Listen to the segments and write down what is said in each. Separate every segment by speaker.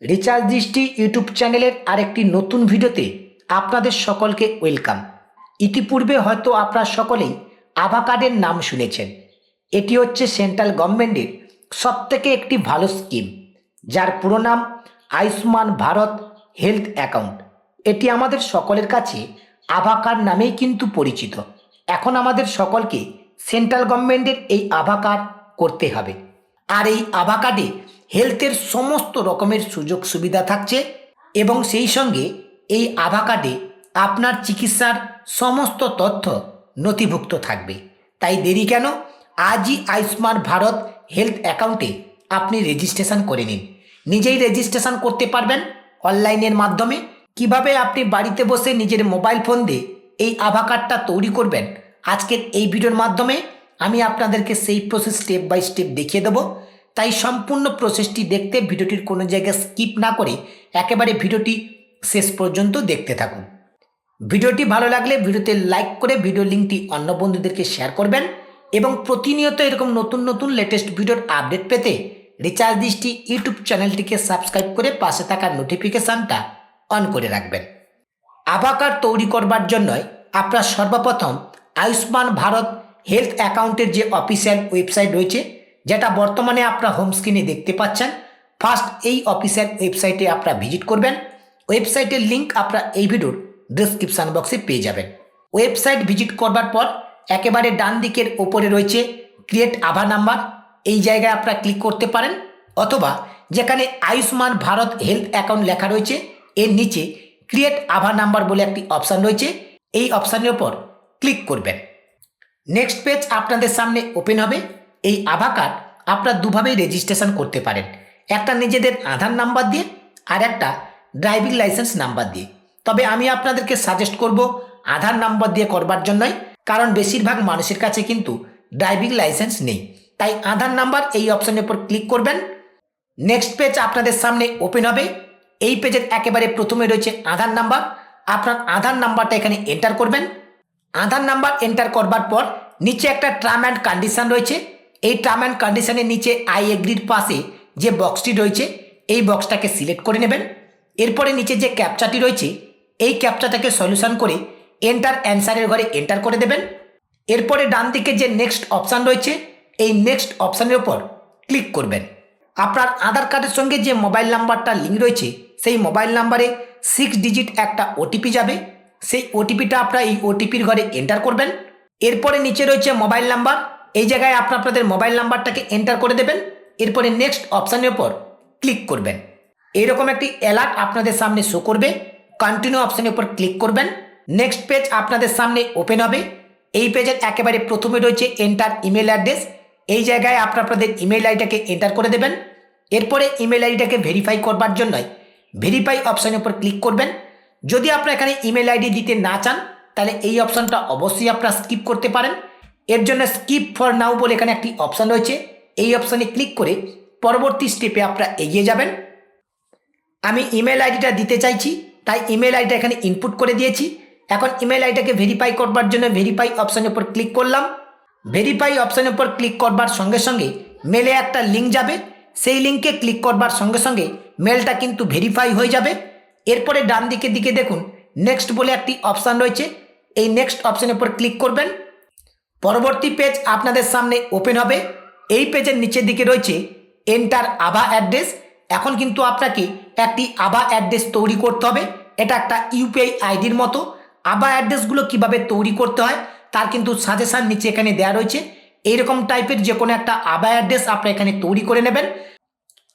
Speaker 1: Recharge দৃষ্টি YouTube চ্যানেলের আরেকটি নতুন ভিডিওতে আপনাদের সকলকে ওয়েলকাম। ইতিপূর্বে হয়তো আপনারা সকলেই আভা কার্ডের নাম শুনেছেন। এটি হচ্ছে সেন্ট্রাল গভর্নমেন্টের সবথেকে একটি ভালো স্কিম, যার পুরো নাম আয়ুষ্মান ভারত হেলথ অ্যাকাউন্ট। এটি আমাদের সকলের কাছে আভা কার্ড নামেই কিন্তু পরিচিত। এখন আমাদের সকলকে সেন্ট্রাল গভর্নমেন্টের এই আভা কার্ড করতে হবে। আর এই আভা কার্ডে হেলথের সমস্ত রকমের সুযোগ সুবিধা থাকছে এবং সেই সঙ্গে এই আভা কার্ডে আপনার চিকিৎসার সমস্ত তথ্য নথিভুক্ত থাকবে। তাই দেরি কেন, আজই আয়ুষ্মান ভারত হেলথ অ্যাকাউন্টে আপনি রেজিস্ট্রেশন করে নিন। নিজেই রেজিস্ট্রেশন করতে পারবেন অনলাইনের মাধ্যমে। কিভাবে আপনি বাড়িতে বসে নিজের মোবাইল ফোন দিয়ে এই আভা কার্ডটা তৈরি করবেন, আজকের এই ভিডিওর মাধ্যমে আমি আপনাদেরকে সেই প্রসেস স্টেপ বাই স্টেপ দেখিয়ে দেবো। তাই সম্পূর্ণ প্রসেসটি দেখতে ভিডিওটির কোনো জায়গায় স্কিপ না করে একেবারে ভিডিওটি শেষ পর্যন্ত দেখতে থাকুন। ভিডিওটি ভালো লাগলে ভিডিওতে লাইক করে ভিডিও লিঙ্কটি অন্য বন্ধুদেরকে শেয়ার করবেন এবং প্রতিনিয়ত এরকম নতুন নতুন লেটেস্ট ভিডিওর আপডেট পেতে রিচার্জ দৃষ্টি ইউটিউব চ্যানেলটিকে সাবস্ক্রাইব করে পাশে থাকা নোটিফিকেশানটা অন করে রাখবেন। আভা কার্ড তৈরি করবার জন্যই আপনার সর্বপ্রথম আয়ুষ্মান ভারত হেলথ অ্যাকাউন্টের যে অফিসিয়াল ওয়েবসাইট রয়েছে, যেটা বর্তমানে আপনারা হোম স্ক্রিনে দেখতে পাচ্ছেন, ফার্স্ট এই অফিসিয়াল ওয়েবসাইটে আপনারা ভিজিট করবেন। ওয়েবসাইটের লিঙ্ক আপনারা এই ভিডিওর ডেসক্রিপশান বক্সে পেয়ে যাবেন। ওয়েবসাইট ভিজিট করবার পর একেবারে ডান দিকের ওপরে রয়েছে ক্রিয়েট আভা নাম্বার, এই জায়গায় আপনারা ক্লিক করতে পারেন, অথবা যেখানে আয়ুষ্মান ভারত হেলথ অ্যাকাউন্ট লেখা রয়েছে এর নিচে ক্রিয়েট আভা নাম্বার বলে একটি অপশান রয়েছে, এই অপশানের ওপর ক্লিক করবেন। নেক্সট পেজ আপনাদের সামনে ওপেন হবে। এই আভা কার্ড আপনারা দুভাবেই রেজিস্ট্রেশন করতে পারেন, একটা নিজেদের আধার নাম্বার দিয়ে আর একটা ড্রাইভিং লাইসেন্স নাম্বার দিয়ে। তবে আমি আপনাদেরকে সাজেস্ট করব আধার নাম্বার দিয়ে করবার জন্যই, কারণ বেশিরভাগ মানুষের কাছে কিন্তু ড্রাইভিং লাইসেন্স নেই। তাই আধার নাম্বার এই অপশানের উপর ক্লিক করবেন। নেক্সট পেজ আপনাদের সামনে ওপেন হবে। এই পেজের একেবারে প্রথমে রয়েছে আধার নাম্বার। আপনার আধার নাম্বারটা এখানে এন্টার করবেন। আধার নাম্বার এন্টার করবার পর নিচে একটা টার্ম অ্যান্ড কন্ডিশন রয়েছে। এই টার্ম অ্যান্ড কন্ডিশনের নিচে আই এগ্রির পাশে যে বক্সটি রয়েছে এই বক্সটাকে সিলেক্ট করে নেবেন। এরপরে নিচে যে ক্যাপচাটি রয়েছে এই ক্যাপচাটাকে সলিউশন করে এন্টার অ্যান্সারের ঘরে এন্টার করে দেবেন। এরপরে ডান দিকে যে নেক্সট অপশান রয়েছে এই নেক্সট অপশানের ওপর ক্লিক করবেন। আপনার আধার কার্ডের সঙ্গে যে মোবাইল নাম্বারটা লিঙ্ক রয়েছে সেই মোবাইল নাম্বারে 6 ডিজিট একটা ওটিপি যাবে, সেই ওটিপিটা আপনারা এই ওটিপির ঘরে এন্টার করবেন। এরপরে নিচে রয়েছে মোবাইল নাম্বার, এই জায়গায় আপনাদের মোবাইল নাম্বারটাকে এন্টার করে দেবেন। এরপরে নেক্সট অপশানের উপর ক্লিক করবেন। এইরকম একটি অ্যালার্ট আপনাদের সামনে শো করবে, কন্টিনিউ অপশানের উপর ক্লিক করবেন। নেক্সট পেজ আপনাদের সামনে ওপেন হবে। এই পেজের একেবারে প্রথমে রয়েছে এন্টার ইমেল অ্যাড্রেস, এই জায়গায় আপনাদের ইমেল আইডিটাকে এন্টার করে দেবেন। এরপরে ইমেল আইডিটাকে ভেরিফাই করবার জন্য ভেরিফাই অপশানের উপর ক্লিক করবেন। যদি আপনারা এখানে ইমেল আইডি দিতে না চান তাহলে এই অপশানটা অবশ্যই আপনারা স্কিপ করতে পারেন। এর জন্য স্কিপ ফর নাও বলে এখানে একটি অপশান রয়েছে, এই অপশানে ক্লিক করে পরবর্তী স্টেপে আপনারা এগিয়ে যাবেন। আমি ইমেল আইডিটা দিতে চাইছি, তাই ইমেল আইডিটা এখানে ইনপুট করে দিয়েছি। এখন ইমেল আইডিটাকে ভেরিফাই করবার জন্য ভেরিফাই অপশানের উপর ক্লিক করলাম। ভেরিফাই অপশানের উপর ক্লিক করবার সঙ্গে সঙ্গে মেলে একটা লিঙ্ক যাবে, সেই লিঙ্কে ক্লিক করবার সঙ্গে সঙ্গে মেলটা কিন্তু ভেরিফাই হয়ে যাবে। এরপরে ডান দিকের দিকে দেখুন নেক্সট বলে একটি অপশান রয়েছে, এই নেক্সট অপশানের উপর ক্লিক করবেন। পরবর্তী পেজ আপনাদের সামনে ওপেন হবে। এই পেজের নিচের দিকে রয়েছে এন্টার আভা অ্যাড্রেস। এখন কিন্তু আপনাকে একটি আভা অ্যাড্রেস তৈরি করতে হবে, এটা একটা ইউপিআই আইডির মতো। আভা অ্যাড্রেসগুলো কিভাবে তৈরি করতে হয় তার কিন্তু সাজেশান নিচে এখানে দেওয়া রয়েছে। এইরকম টাইপের যে কোনো একটা আভা অ্যাড্রেস আপনারা এখানে তৈরি করে নেবেন।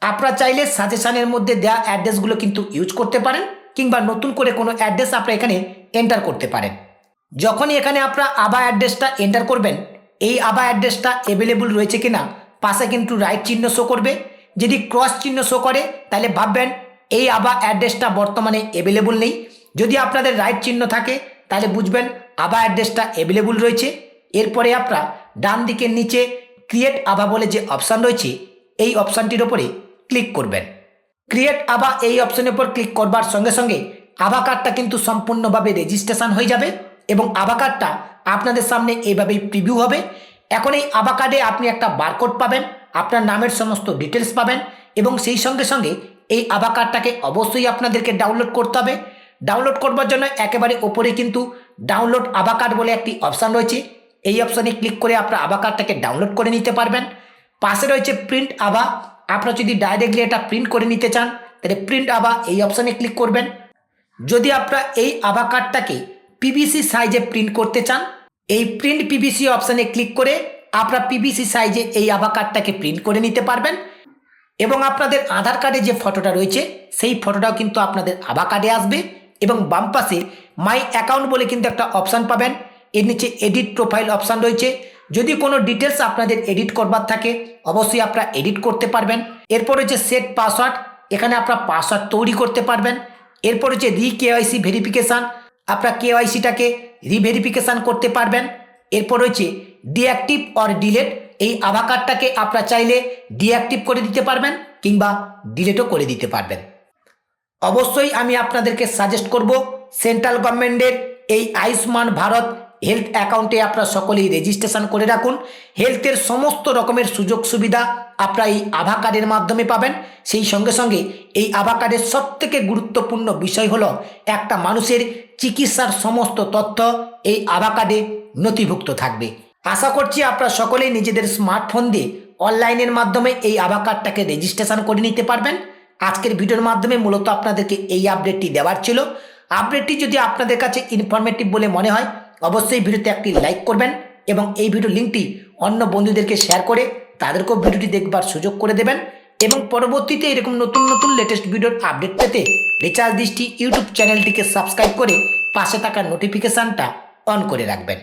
Speaker 1: আপনারা চাইলে সাজেশানের মধ্যে দেওয়া অ্যাড্রেসগুলো কিন্তু ইউজ করতে পারেন, কিংবা নতুন করে কোনো অ্যাড্রেস আপনারা এখানে এন্টার করতে পারেন। যখনই এখানে আপনারা আভা অ্যাড্রেসটা এন্টার করবেন, এই আভা অ্যাড্রেসটা অ্যাভেলেবল রয়েছে কিনা পাশে কিন্তু রাইট চিহ্ন শো করবে। যদি ক্রস চিহ্ন শো করে তাহলে ভাববেন এই আভা অ্যাড্রেসটা বর্তমানে অ্যাভেলেবল নেই। যদি আপনাদের রাইট চিহ্ন থাকে তাহলে বুঝবেন আভা অ্যাড্রেসটা অ্যাভেলেবল রয়েছে। এরপরে আপনারা ডান দিকের নিচে ক্রিয়েট আভা বলে যে অপশান রয়েছে এই অপশানটির ওপরে ক্লিক করবেন। ক্রিয়েট আভা এই অপশানের উপর ক্লিক করবার সঙ্গে সঙ্গে আভা কার্ডটা কিন্তু সম্পূর্ণভাবে রেজিস্ট্রেশন হয়ে যাবে এবং আভা কার্ডটা আপনাদের সামনে এইভাবেই প্রিভিউ হবে। এখন এই আভা কার্ডে আপনি একটা বারকোড পাবেন, আপনার নামের সমস্ত ডিটেলস পাবেন এবং সেই সঙ্গে সঙ্গে এই আভা কার্ডটাকে অবশ্যই আপনাদেরকে ডাউনলোড করতে হবে। ডাউনলোড করবার জন্য একেবারে ওপরে কিন্তু ডাউনলোড আভা কার্ড বলে একটি অপশান রয়েছে। এই অপশানে ক্লিক করে আপনার আভা কার্ডটাকে ডাউনলোড করে নিতে পারবেন। পাশে রয়েছে প্রিন্ট আভা। আপনারা যদি ডাইরেক্টলি এটা প্রিন্ট করে নিতে চান তাহলে প্রিন্ট আভা এই অপশানে ক্লিক করবেন। যদি আপনারা এই আভা কার্ডটাকে পিভিসি সাইজে প্রিন্ট করতে চান, এই প্রিন্ট পিভিসি অপশানে ক্লিক করে আপনারা পিভিসি সাইজে এই আভা কার্ডটাকে প্রিন্ট করে নিতে পারবেন। এবং আপনাদের আধার কার্ডে যে ফটোটা রয়েছে সেই ফটোটাও কিন্তু আপনাদের আভা কার্ডে আসবে। এবং বাম পাশে মাই অ্যাকাউন্ট বলে কিন্তু একটা অপশান পাবেন। এর নিচে এডিট প্রোফাইল অপশান রয়েছে। যদি কোনো ডিটেলস আপনাদের এডিট করবার থাকে অবশ্যই আপনারা এডিট করতে পারবেন। এরপর হচ্ছে সেট পাসওয়ার্ড, এখানে আপনারা পাসওয়ার্ড তৈরি করতে পারবেন। এরপর হচ্ছে কেওয়াইসি ভেরিফিকেশান, আপনারা কেওয়াইসিটাকে রিভেরিফিকেশান করতে পারবেন। এরপর হচ্ছে ডিঅ্যাক্টিভ অর ডিলেট, এই আভা কার্ডটাকে আপনারা চাইলে ডিঅ্যাক্টিভ করে দিতে পারবেন কিংবা ডিলেটও করে দিতে পারবেন। অবশ্যই আমি আপনাদেরকে সাজেস্ট করব সেন্ট্রাল গভর্নমেন্টের এই আয়ুষ্মান ভারত হেলথ অ্যাকাউন্টে আপনারা সকলেই রেজিস্ট্রেশন করে রাখুন। হেলথের সমস্ত রকমের সুযোগ সুবিধা আপনারা এই আভা কার্ডের মাধ্যমে পাবেন। সেই সঙ্গে সঙ্গে এই আভা কার্ডের সবথেকে গুরুত্বপূর্ণ বিষয় হলো একটা মানুষের চিকিৎসার সমস্ত তথ্য এই আভা কার্ডে নথিভুক্ত থাকবে। আশা করছি আপনারা সকলেই নিজেদের স্মার্টফোন দিয়ে অনলাইনের মাধ্যমে এই আভা কার্ডটাকে রেজিস্ট্রেশন করে নিতে পারবেন। আজকের ভিডিওর মাধ্যমে মূলত আপনাদেরকে এই আপডেটটি দেওয়ার ছিল। আপডেটটি যদি আপনাদের কাছে ইনফরমেটিভ বলে মনে হয় অবশ্যই ভিডিওতে একটি লাইক করবেন এবং এই ভিডিও লিঙ্কটি অন্য বন্ধুদেরকে শেয়ার করে তাদেরকেও ভিডিওটি দেখবার সুযোগ করে দেবেন। এবং পরবর্তীতে এরকম নতুন নতুন লেটেস্ট ভিডিওর আপডেট পেতে রিচার্জ দৃষ্টি ইউটিউব চ্যানেলটিকে সাবস্ক্রাইব করে পাশে থাকা নোটিফিকেশানটা অন করে রাখবেন।